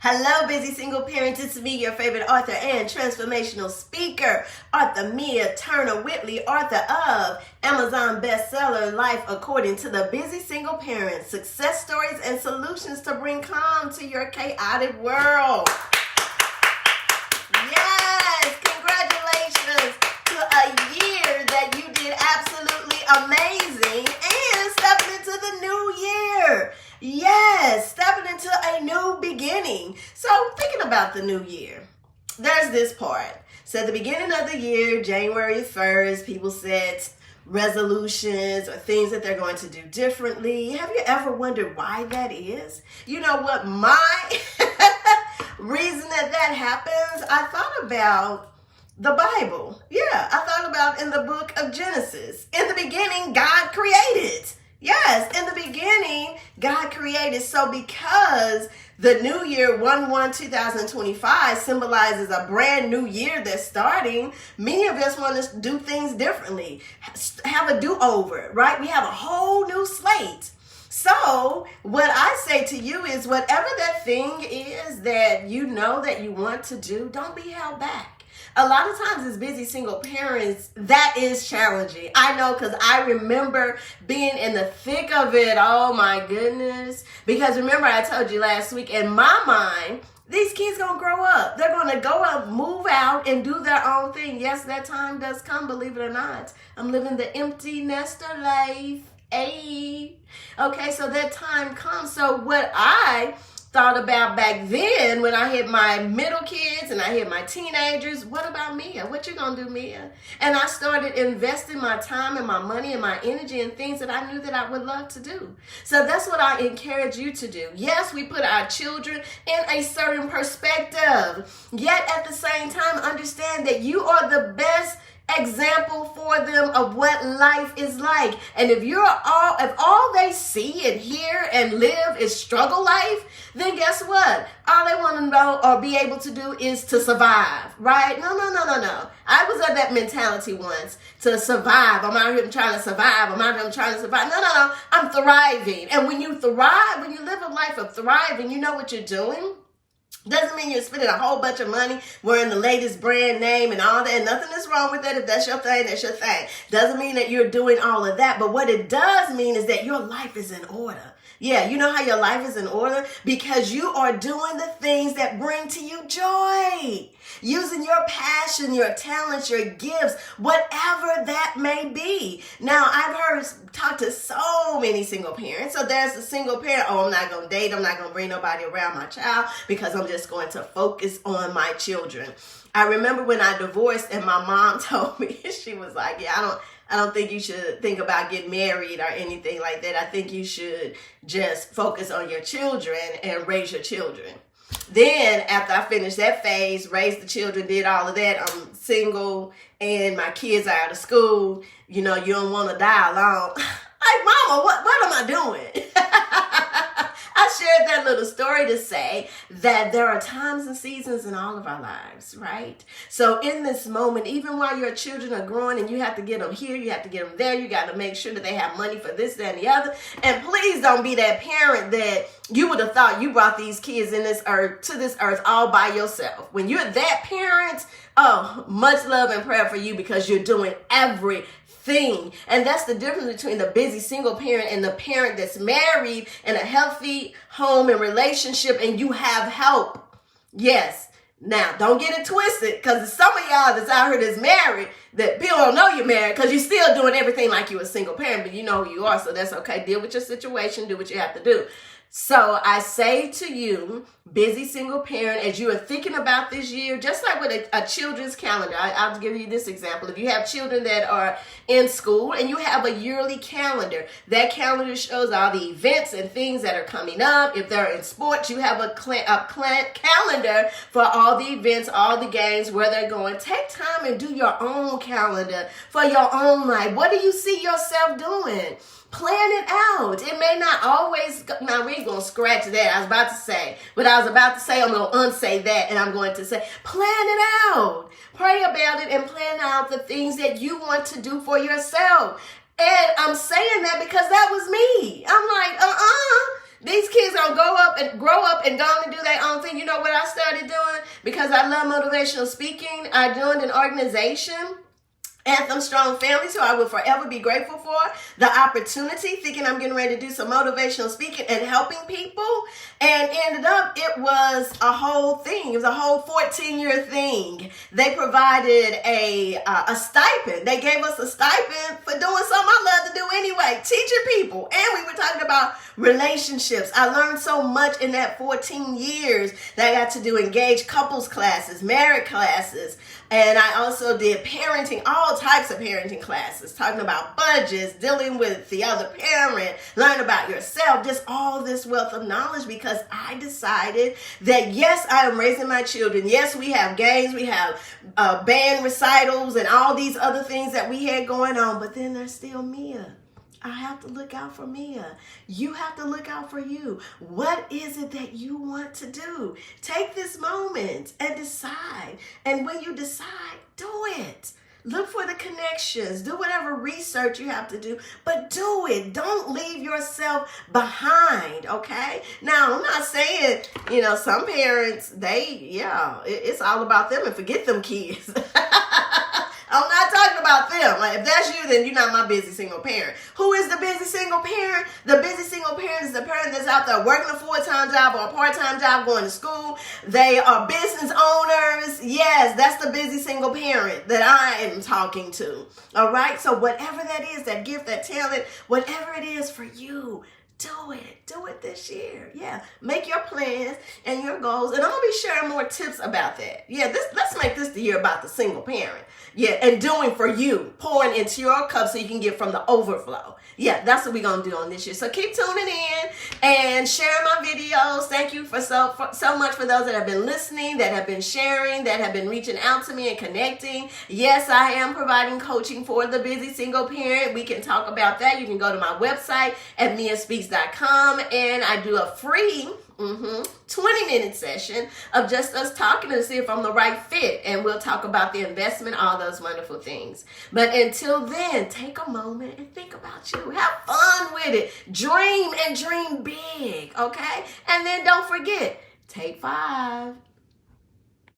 Hello, busy single parents. It's me, your favorite author and transformational speaker, Author Mia Turner Whitley, author of Amazon bestseller Life According to the Busy Single Parent, Success Stories and Solutions to Bring Calm to Your Chaotic World. Yes, congratulations to a year that you did absolutely amazing and stepping into the new year. Yes, stepping into a new beginning. So thinking about the new year, there's this part. So at the beginning of the year, January 1st, people set resolutions or things that they're going to do differently. Have you ever wondered why that is? You know what my reason that happens? I thought about the Bible. Yeah, I thought about in the book of Genesis. In the beginning, God created. Yes, in the beginning, God created. So because the new year, 1/1/2025, symbolizes a brand new year that's starting, many of us want to do things differently, have a do-over, right? We have a whole new slate. So what I say to you is whatever that thing is that you know that you want to do, don't be held back. A lot of times as busy single parents, that is challenging. I know, because I remember being in the thick of it. Oh my goodness. Because remember I told you last week, in my mind, these kids gonna grow up. They're gonna go up, move out, and do their own thing. Yes, that time does come, believe it or not. I'm living the empty nester life. Hey. Okay, so that time comes. So what I thought about back then when I hit my middle kids and I hit my teenagers, what about Mia? What you gonna do, Mia? And I started investing my time and my money and my energy in things that I knew that I would love to do. So that's what I encourage you to do. Yes, we put our children in a certain perspective, yet at the same time understand that you are the best example for them of what life is like. And if all they see and hear and live is struggle life, then guess what? All they want to know or be able to do is to survive, right? No. I was of that mentality once, to survive. I'm out here trying to survive. No. I'm thriving. And when you thrive, when you live a life of thriving, you know what you're doing? Doesn't mean you're spending a whole bunch of money wearing the latest brand name and all that. And nothing is wrong with that. If that's your thing, that's your thing. Doesn't mean that you're doing all of that. But what it does mean is that your life is in order. Yeah, you know how your life is in order? Because you are doing the things that bring to you joy. Using your passion, your talents, your gifts, whatever that may be. Now, I've talked to so many single parents. So there's a single parent, I'm not going to date. I'm not going to bring nobody around my child because I'm just going to focus on my children. I remember when I divorced and my mom told me, she was like, yeah, I don't think you should think about getting married or anything like that. I think you should just focus on your children and raise your children. Then after I finished that phase, raised the children, did all of that, I'm single and my kids are out of school. You know, you don't want to die alone. Like, mama, what am I doing? I shared that little story to say that there are times and seasons in all of our lives, right? So in this moment, even while your children are growing and you have to get them here, you have to get them there, you got to make sure that they have money for this, that, and the other. And please don't be that parent that you would have thought you brought these kids to this earth all by yourself. When you're that parent, oh, much love and prayer for you because you're doing everything. And that's the difference between the busy single parent and the parent that's married in a healthy home and relationship and you have help. Yes. Now, don't get it twisted, because there's some of y'all that's out here that's married that people don't know you're married because you're still doing everything like you're a single parent, but you know who you are, so that's okay. Deal with your situation, do what you have to do. So I say to you, busy single parent, as you are thinking about this year, just like with a children's calendar, I'll give you this example. If you have children that are in school and you have a yearly calendar, that calendar shows all the events and things that are coming up. If they're in sports, you have a calendar for all the events, all the games, where they're going. Take time and do your own calendar for your own life. What do you see yourself doing? Plan it out. It may not always, now we ain't going to scratch that. I was about to say, but I was about to say, I'm going to unsay that, and I'm going to say, plan it out. Pray about it and plan out the things that you want to do for yourself. And I'm saying that because that was me. I'm like, These kids gonna grow up and go on and do their own thing. You know what I started doing? Because I love motivational speaking, I joined an organization, Anthem Strong Family, so I will forever be grateful for the opportunity, thinking I'm getting ready to do some motivational speaking and helping people. And ended up, it was a whole thing. It was a whole 14-year thing. They provided a stipend. They gave us a stipend for doing something I love to do anyway, teaching people. And we were talking about relationships. I learned so much in that 14 years that I got to do engaged couples classes, married classes, and I also did parenting, all types of parenting classes, talking about budgets, dealing with the other parent, learn about yourself, just all this wealth of knowledge, because I decided that yes, I am raising my children. Yes, we have games, we have band recitals and all these other things that we had going on, but then there's still Mia. I have to look out for Mia. You have to look out for you. What is it that you want to do? Take this moment and decide. And when you decide, do it. Look for the connections. Do whatever research you have to do, but do it. Don't leave yourself behind, okay? Now, I'm not saying, some parents, it's all about them and forget them kids. I'm not talking about them. Like, if that's you, then you're not my busy single parent. Who is the busy single parent? The busy single parent is the parent that's out there working a full-time job or a part-time job, going to school. They are business owners. Yes, that's the busy single parent that I am talking to. All right? So whatever that is, that gift, that talent, whatever it is for you, do it. Do it this year. Yeah. Make your plans and your goals. And I'm going to be sharing more tips about that. Yeah, let's make this the year about the single parent. Yeah, and doing for you, pouring into your cup so you can get from the overflow. Yeah, that's what we're going to do on this year. So keep tuning in and share my videos. Thank you for so much for those that have been listening, that have been sharing, that have been reaching out to me and connecting. Yes, I am providing coaching for the busy single parent. We can talk about that. You can go to my website at miaspeaks.com, and I do a free 20-minute session of just us talking to see if I'm the right fit, and we'll talk about the investment, all those wonderful things. But until then, take a moment and think about you. Have fun with it. Dream and dream big, okay? And then don't forget, take 5.